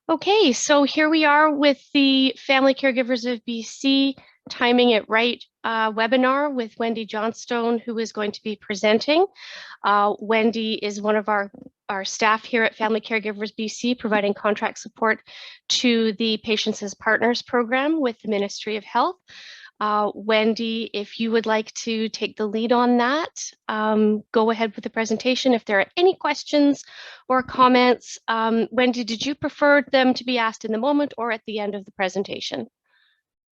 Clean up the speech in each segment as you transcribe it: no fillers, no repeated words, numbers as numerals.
Okay, so here we are with the Family Caregivers of BC Timing It Right webinar with Wendy Johnstone, who is going to be presenting. Wendy is one of our staff here at Family Caregivers BC, providing contract support to the Patients as Partners program with the Ministry of Health. Wendy, if you would like to take the lead on that, go ahead with the presentation. If there are any questions or comments, Wendy, did you prefer them to be asked in the moment or at the end of the presentation?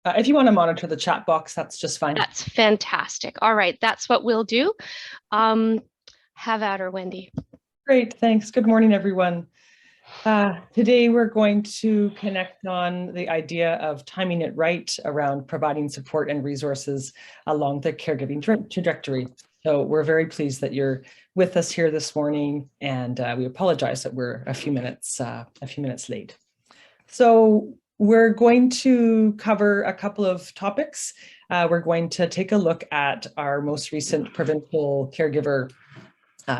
If you want to monitor the chat box, that's just fine. That's fantastic. All right, that's what we'll do. Have at her, Wendy. Great, thanks. Good morning, everyone. Today, we're going to connect on the idea of timing it right around providing support and resources along the caregiving trajectory. So we're very pleased that you're with us here this morning, and we apologize that we're a few minutes late. So we're going to cover a couple of topics. We're going to take a look at our most recent provincial caregiver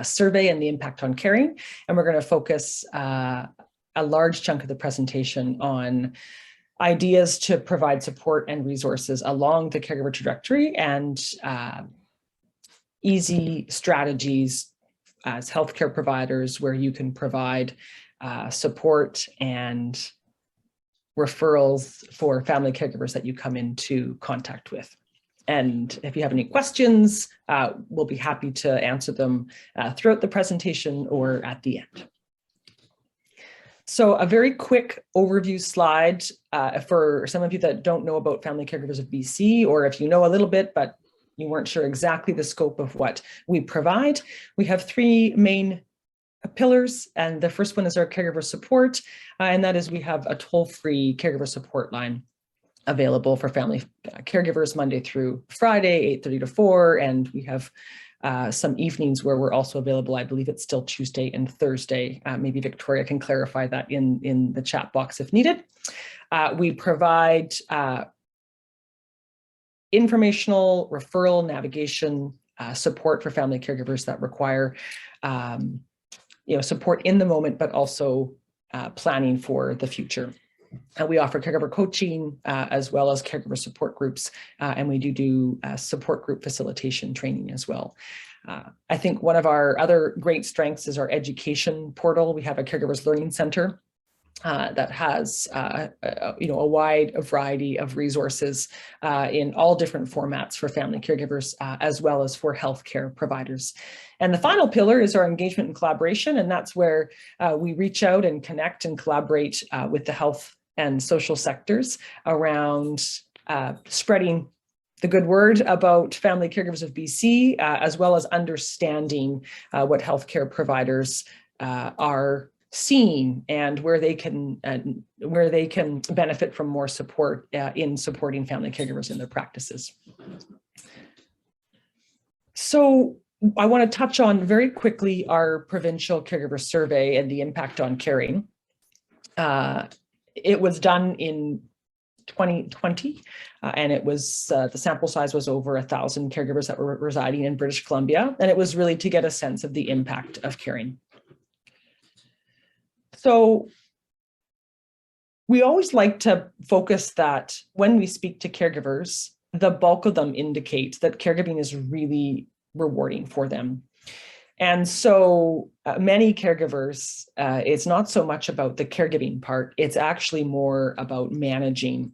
survey and the impact on caring. And we're going to focus a large chunk of the presentation on ideas to provide support and resources along the caregiver trajectory and easy strategies as healthcare providers where you can provide support and referrals for family caregivers that you come into contact with. And if you have any questions, we'll be happy to answer them throughout the presentation or at the end. So a very quick overview slide for some of you that don't know about Family Caregivers of BC, or if you know a little bit, but you weren't sure exactly the scope of what we provide. We have three main pillars, and the first one is our caregiver support, and that is we have a toll-free caregiver support line available for family caregivers Monday through Friday, 8:30 to 4, and we have some evenings where we're also available. I believe it's still Tuesday and Thursday. Maybe Victoria can clarify that in the chat box if needed. We provide informational, referral, navigation, support for family caregivers that require support in the moment, but also planning for the future. We offer caregiver coaching as well as caregiver support groups, and we do support group facilitation training as well. I think one of our other great strengths is our education portal. We have a Caregivers Learning Center that has a wide variety of resources in all different formats for family caregivers as well as for healthcare providers. And the final pillar is our engagement and collaboration, and that's where we reach out and connect and collaborate with the health and social sectors around spreading the good word about Family Caregivers of BC, as well as understanding what healthcare providers are seeing and where they can benefit from more support in supporting family caregivers in their practices. So I want to touch on very quickly our provincial caregiver survey and the impact on caring. It was done in 2020, and it was the sample size was over 1,000 caregivers that were residing in British Columbia, and it was really to get a sense of the impact of caring. So we always like to focus that when we speak to caregivers, the bulk of them indicate that caregiving is really rewarding for them. And so many caregivers, it's not so much about the caregiving part, it's actually more about managing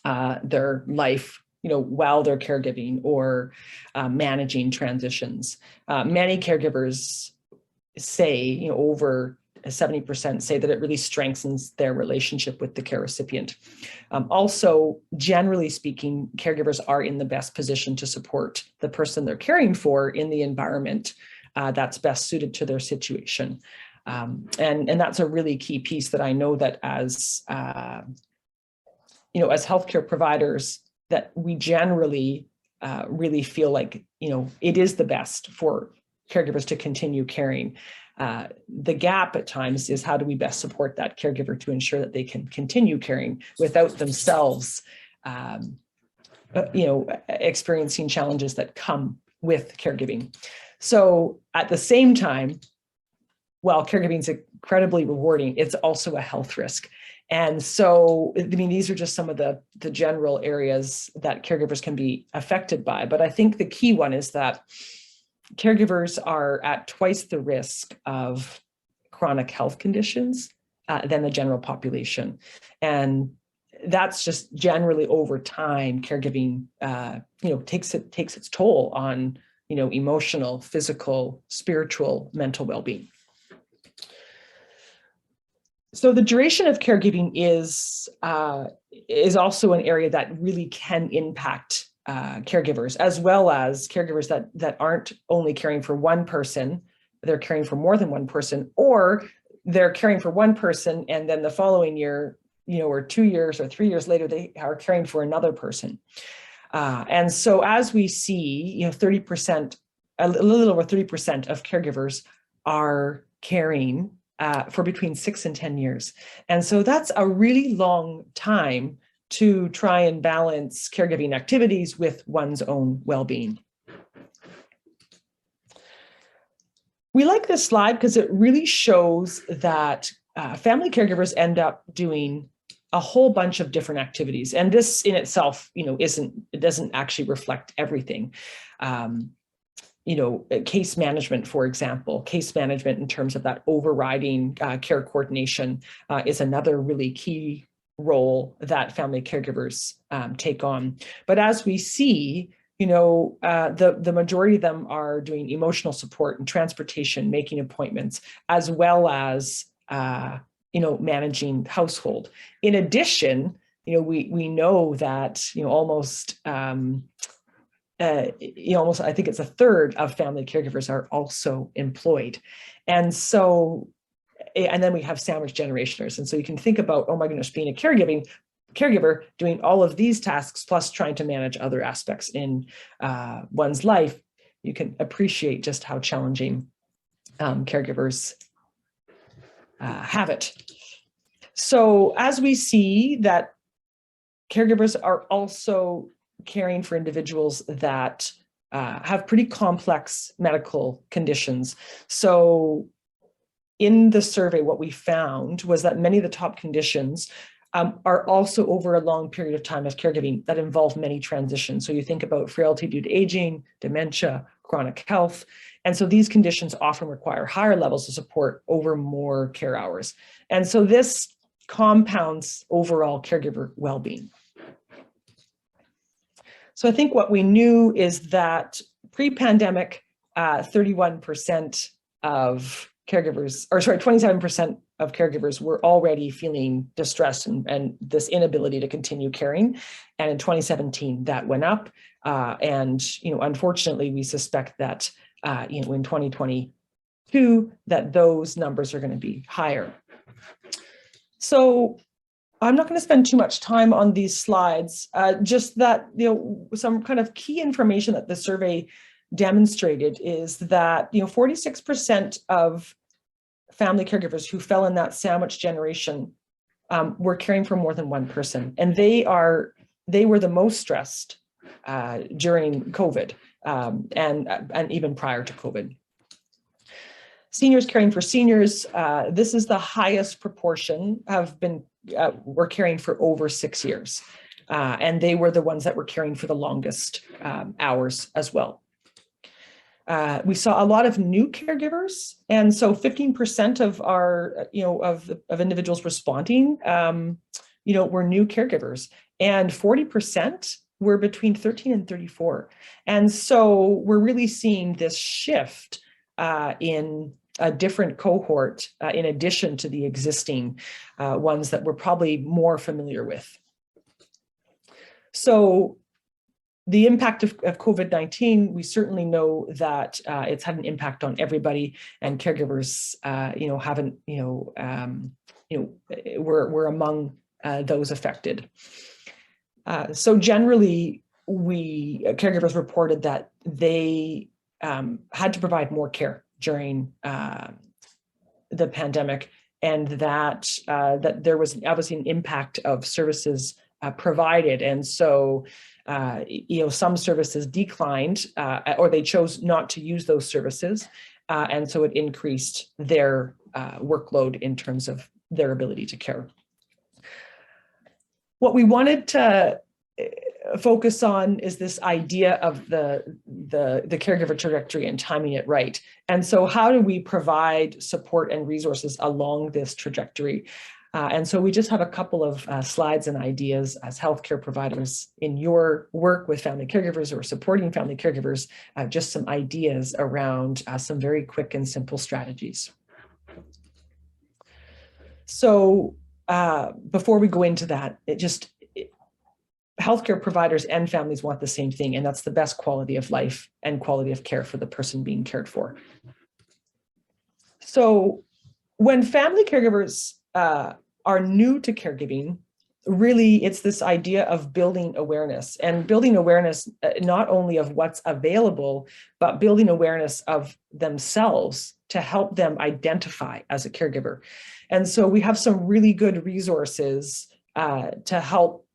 their life, while they're caregiving or managing transitions. Many caregivers say, over 70% say that it really strengthens their relationship with the care recipient. Also, generally speaking, caregivers are in the best position to support the person they're caring for in the environment that's best suited to their situation. And that's a really key piece that I know that as healthcare providers, that we generally really feel like, it is the best for caregivers to continue caring. The gap at times is how do we best support that caregiver to ensure that they can continue caring without themselves, experiencing challenges that come with caregiving. So at the same time, while caregiving is incredibly rewarding, it's also a health risk. And so, I mean, these are just some of the general areas that caregivers can be affected by. But I think the key one is that caregivers are at twice the risk of chronic health conditions than the general population. And that's just generally over time, caregiving, takes its toll on, emotional, physical, spiritual, mental well-being. So the duration of caregiving is also an area that really can impact caregivers, as well as caregivers that aren't only caring for one person, they're caring for more than one person, or they're caring for one person and then the following year, or 2 years or 3 years later, they are caring for another person. And so as we see, 30%, a little over 30% of caregivers are caring for between 6 and 10 years. And so that's a really long time to try and balance caregiving activities with one's own well-being. We like this slide because it really shows that family caregivers end up doing a whole bunch of different activities. And this in itself, it doesn't actually reflect everything. Case management, for example, case management in terms of that overriding care coordination is another really key role that family caregivers take on. But as we see, the majority of them are doing emotional support and transportation, making appointments, as well as, managing household. In addition, we know that, almost, I think it's a third of family caregivers are also employed. And so, and then we have sandwich generationers. And so you can think about, oh my goodness, being a caregiver, doing all of these tasks, plus trying to manage other aspects in one's life. You can appreciate just how challenging caregivers have it. So as we see that caregivers are also caring for individuals that have pretty complex medical conditions. So in the survey, what we found was that many of the top conditions are also over a long period of time of caregiving that involve many transitions. So you think about frailty due to aging, dementia, chronic health. And so these conditions often require higher levels of support over more care hours. And so this compounds overall caregiver well-being. So I think what we knew is that pre-pandemic, 31% of caregivers, 27% of caregivers were already feeling distress and this inability to continue caring. And in 2017, that went up. Unfortunately, we suspect that, in 2022, that those numbers are going to be higher. So I'm not going to spend too much time on these slides, just that, some kind of key information that the survey demonstrated is that, 46% of family caregivers who fell in that sandwich generation were caring for more than one person. And they were the most stressed during COVID and even prior to COVID. Seniors caring for seniors, this is the highest proportion were caring for over 6 years. And they were the ones that were caring for the longest hours as well. We saw a lot of new caregivers, and so 15% of our, of individuals responding, were new caregivers, and 40% were between 13 and 34. And so we're really seeing this shift in a different cohort, in addition to the existing ones that we're probably more familiar with. So the impact of COVID-19, we certainly know that it's had an impact on everybody, and caregivers, were among those affected. So generally, caregivers reported that they had to provide more care during the pandemic, and that there was obviously an impact of services provided. And so, some services declined or they chose not to use those services. And so it increased their workload in terms of their ability to care. What we wanted to focus on is this idea of the caregiver trajectory and timing it right. And so how do we provide support and resources along this trajectory? And so we just have a couple of slides and ideas as healthcare providers in your work with family caregivers or supporting family caregivers, just some ideas around some very quick and simple strategies. So before we go into that, healthcare providers and families want the same thing, and that's the best quality of life and quality of care for the person being cared for. So when family caregivers are new to caregiving, really it's this idea of building awareness, and building awareness not only of what's available, but building awareness of themselves to help them identify as a caregiver. And so we have some really good resources to help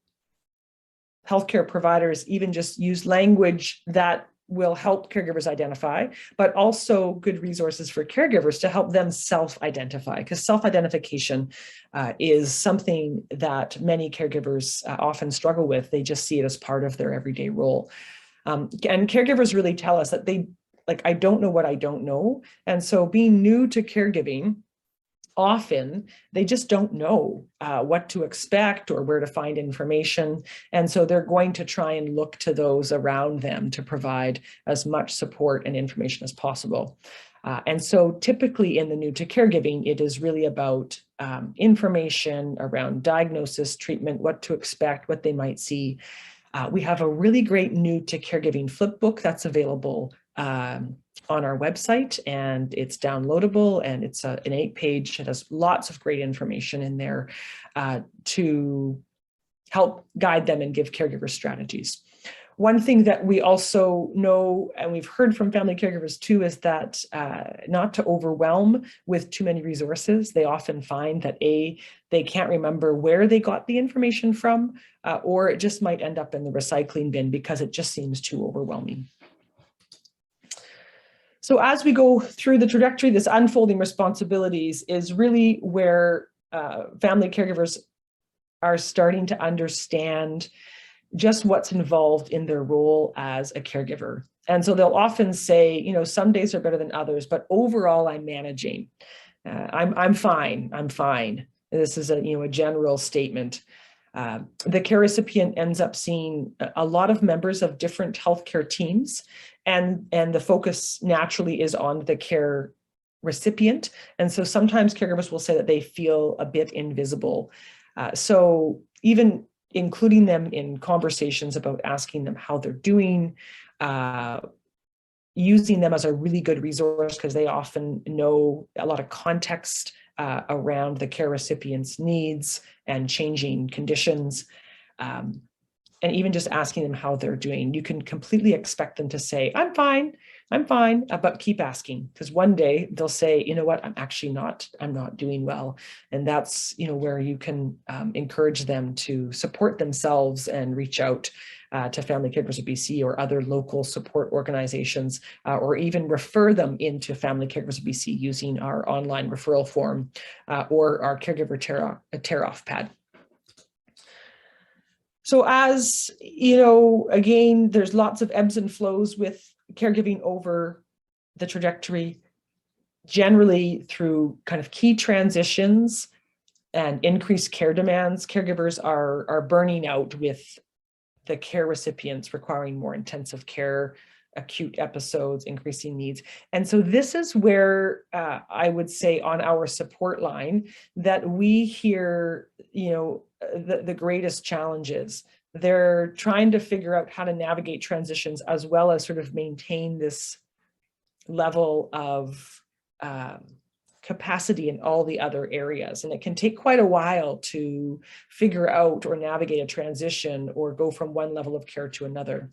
healthcare providers even just use language that will help caregivers identify, but also good resources for caregivers to help them self-identify, because self-identification is something that many caregivers often struggle with. They just see it as part of their everyday role. And caregivers really tell us that I don't know what I don't know. And so being new to caregiving, often they just don't know what to expect or where to find information. And so they're going to try and look to those around them to provide as much support and information as possible. And so typically in the new to caregiving, it is really about information around diagnosis, treatment, what to expect, what they might see. We have a really great new to caregiving flip book that's available on our website, and it's downloadable, and it's an 8-page. It has lots of great information in there to help guide them and give caregiver strategies. One thing that we also know, and we've heard from family caregivers too, is that not to overwhelm with too many resources. They often find that they can't remember where they got the information from, or it just might end up in the recycling bin because it just seems too overwhelming. So as we go through the trajectory, this unfolding responsibilities is really where family caregivers are starting to understand just what's involved in their role as a caregiver. And so they'll often say, you know, some days are better than others, but overall I'm managing. I'm fine. This is a general statement. The care recipient ends up seeing a lot of members of different healthcare teams, and the focus naturally is on the care recipient. And so sometimes caregivers will say that they feel a bit invisible. So even including them in conversations about asking them how they're doing, using them as a really good resource because they often know a lot of context around the care recipient's needs and changing conditions, and even just asking them how they're doing. You can completely expect them to say, I'm fine, but keep asking, because one day they'll say, you know what, I'm not doing well. And that's, where you can encourage them to support themselves and reach out to Family Caregivers of BC or other local support organizations, or even refer them into Family Caregivers of BC using our online referral form or our caregiver tear-off pad. So as again, there's lots of ebbs and flows with caregiving over the trajectory, generally through kind of key transitions and increased care demands. Caregivers are burning out with the care recipients requiring more intensive care, acute episodes, increasing needs. And so this is where I would say on our support line that we hear, the greatest challenges. They're trying to figure out how to navigate transitions as well as sort of maintain this level of capacity in all the other areas. And it can take quite a while to figure out or navigate a transition or go from one level of care to another.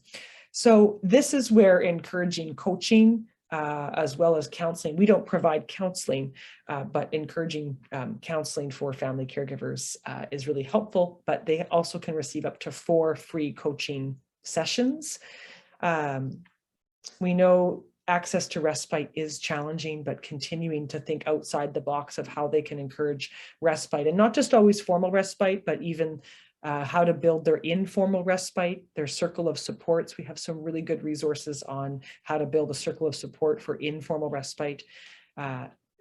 So this is where encouraging coaching as well as counseling. We don't provide counseling, but encouraging counseling for family caregivers is really helpful, but they also can receive up to 4 free coaching sessions. We know access to respite is challenging, but continuing to think outside the box of how they can encourage respite, and not just always formal respite, but even how to build their informal respite, their circle of supports. We have some really good resources on how to build a circle of support for informal respite.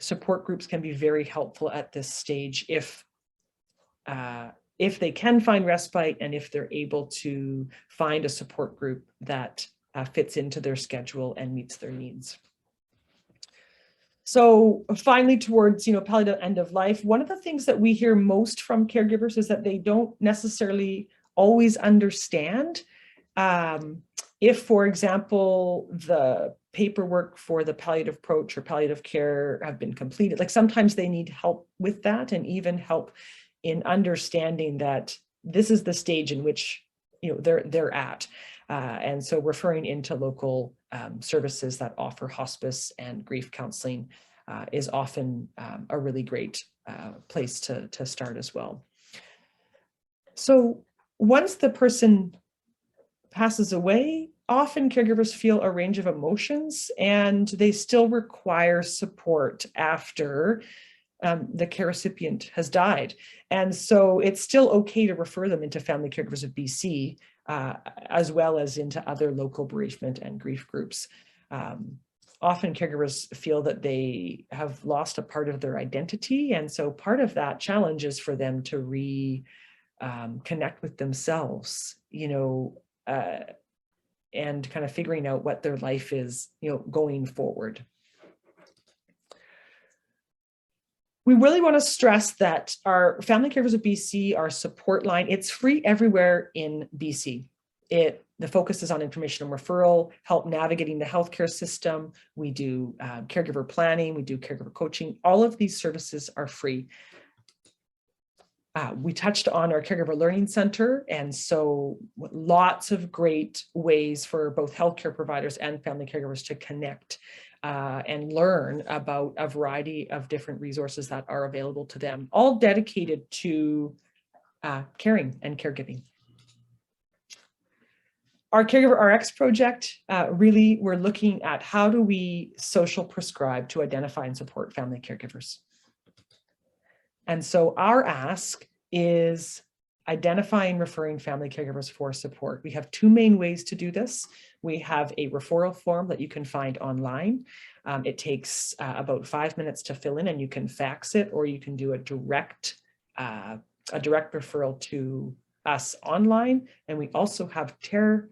Support groups can be very helpful at this stage if they can find respite and if they're able to find a support group that fits into their schedule and meets their needs. So finally, towards palliative end of life, one of the things that we hear most from caregivers is that they don't necessarily always understand if, for example, the paperwork for the palliative approach or palliative care have been completed. Like sometimes they need help with that, and even help in understanding that this is the stage in which they're at. And so referring into local services that offer hospice and grief counseling is often a really great place to start as well. So once the person passes away, often caregivers feel a range of emotions, and they still require support after the care recipient has died. And so it's still okay to refer them into Family Caregivers of BC, as well as into other local bereavement and grief groups. Often caregivers feel that they have lost a part of their identity. And so part of that challenge is for them to connect with themselves, and kind of figuring out what their life is, going forward. We really want to stress that our Family Caregivers of BC, our support line, it's free everywhere in BC. The focus is on information and referral, help navigating the healthcare system. We do caregiver planning, we do caregiver coaching. All of these services are free. We touched on our Caregiver Learning Center, and so lots of great ways for both healthcare providers and family caregivers to connect and learn about a variety of different resources that are available to them, all dedicated to caring and caregiving. Our Caregiver RX project, really, we're looking at how do we social prescribe to identify and support family caregivers. And so our ask is identifying, referring family caregivers for support. We have two main ways to do this. We have a referral form that you can find online. It takes about 5 minutes to fill in, and you can fax it, or you can do a direct referral to us online. And we also have tear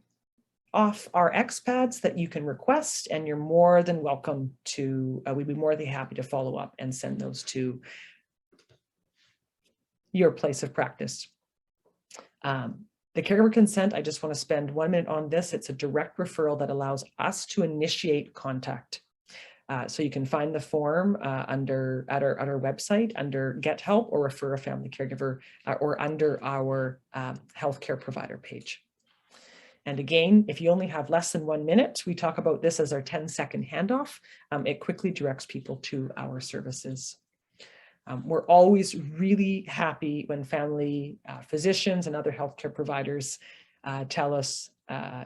off RX pads that you can request, and you're more than welcome to, we'd be more than happy to follow up and send those to your place of practice. The caregiver consent, I just want to spend 1 minute on this. It's a direct referral that allows us to initiate contact. So you can find the form at our website under Get Help or Refer a Family Caregiver, or under our healthcare provider page. And again, if you only have less than 1 minute, we talk about this as our 10-second handoff. It quickly directs people to our services. We're always really happy when family physicians and other healthcare providers tell us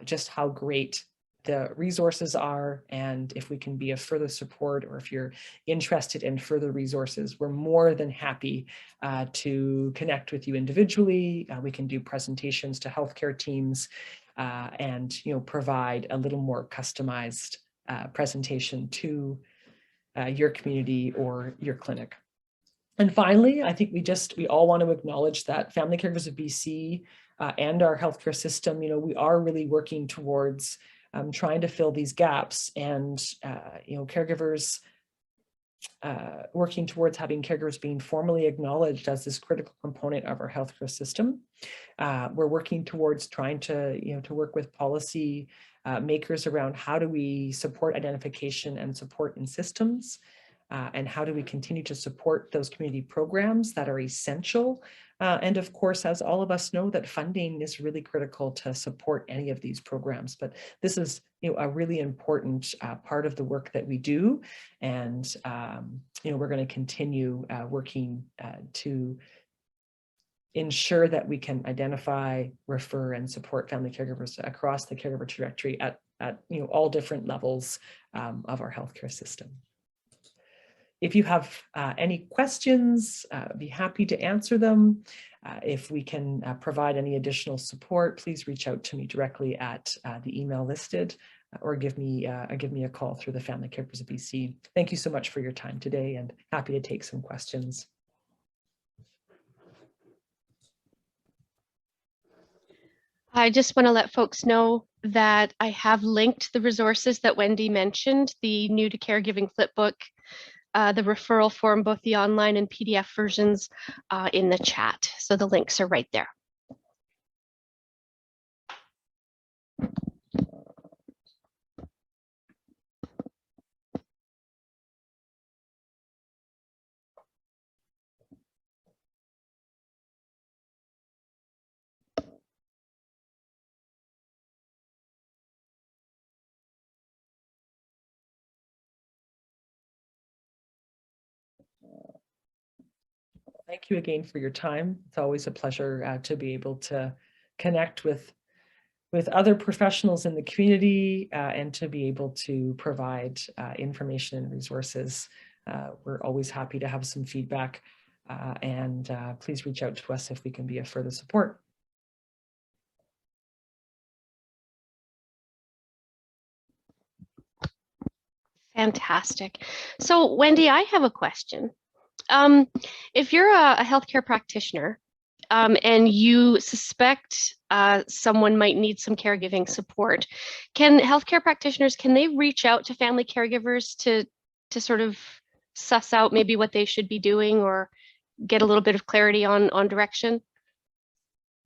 just how great the resources are, and if we can be of further support, or if you're interested in further resources, we're more than happy to connect with you individually. We can do presentations to healthcare teams and provide a little more customized presentation to your community or your clinic. And finally, I think we all want to acknowledge that Family Caregivers of BC and our healthcare system, we are really working towards trying to fill these gaps, and caregivers working towards having caregivers being formally acknowledged as this critical component of our healthcare system. We're working towards trying to work with policy makers around how do we support identification and support in systems. And how do we continue to support those community programs that are essential? And of course, as all of us know, that funding is really critical to support any of these programs. But this is a really important part of the work that we do. And we're going to continue working to ensure that we can identify, refer, and support family caregivers across the caregiver trajectory at at all different levels of our healthcare system. If you have any questions, I'd be happy to answer them. If we can provide any additional support, please reach out to me directly at the email listed, or give me a call through the Family Caregivers of BC. Thank you so much for your time today, and happy to take some questions. I just want to let folks know that I have linked the resources that Wendy mentioned, the New to Caregiving flipbook, the referral form, both the online and PDF versions, in the chat. So the links are right there. Thank you again for your time. It's always a pleasure to be able to connect with other professionals in the community and to be able to provide information and resources. We're always happy to have some feedback, and please reach out to us if we can be of further support. Fantastic. So Wendy, I have a question. If you're a healthcare practitioner and you suspect someone might need some caregiving support, can healthcare practitioners, can they reach out to family caregivers to sort of suss out maybe what they should be doing or get a little bit of clarity on direction?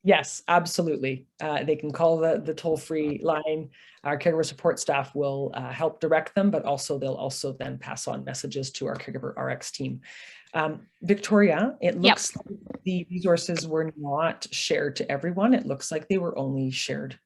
Yes, absolutely. They can call the toll-free line. Our caregiver support staff will help direct them, but also they'll also then pass on messages to our Caregiver RX team. Victoria, it looks like the resources were not shared to everyone. It looks like they were only shared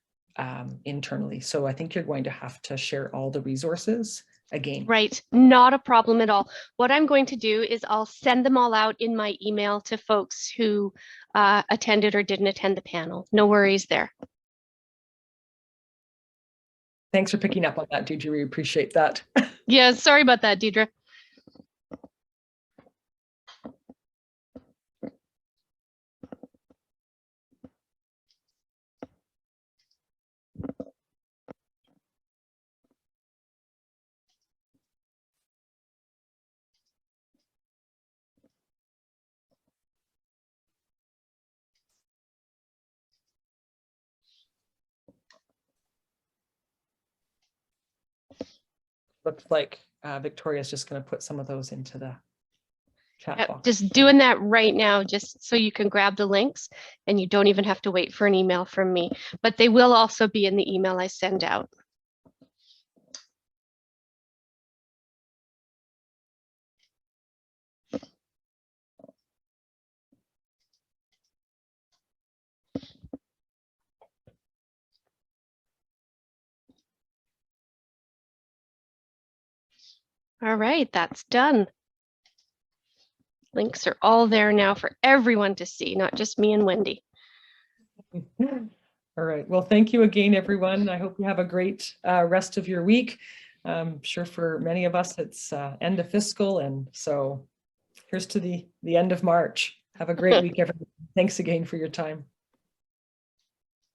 internally. So I think you're going to have to share all the resources again. Right, not a problem at all. What I'm going to do is I'll send them all out in my email to folks who attended or didn't attend the panel. No worries there. Thanks for picking up on that, Deidre. We appreciate that. Yeah, sorry about that, Deidre. Looks like Victoria's just going to put some of those into the chat box. Just doing that right now, just so you can grab the links and you don't even have to wait for an email from me, but they will also be in the email I send out. All right, that's done. Links are all there now for everyone to see, not just me and Wendy. All right. Well, thank you again, everyone. I hope you have a great rest of your week. I'm sure for many of us, it's end of fiscal. And so here's to the end of March. Have a great week, everyone. Thanks again for your time.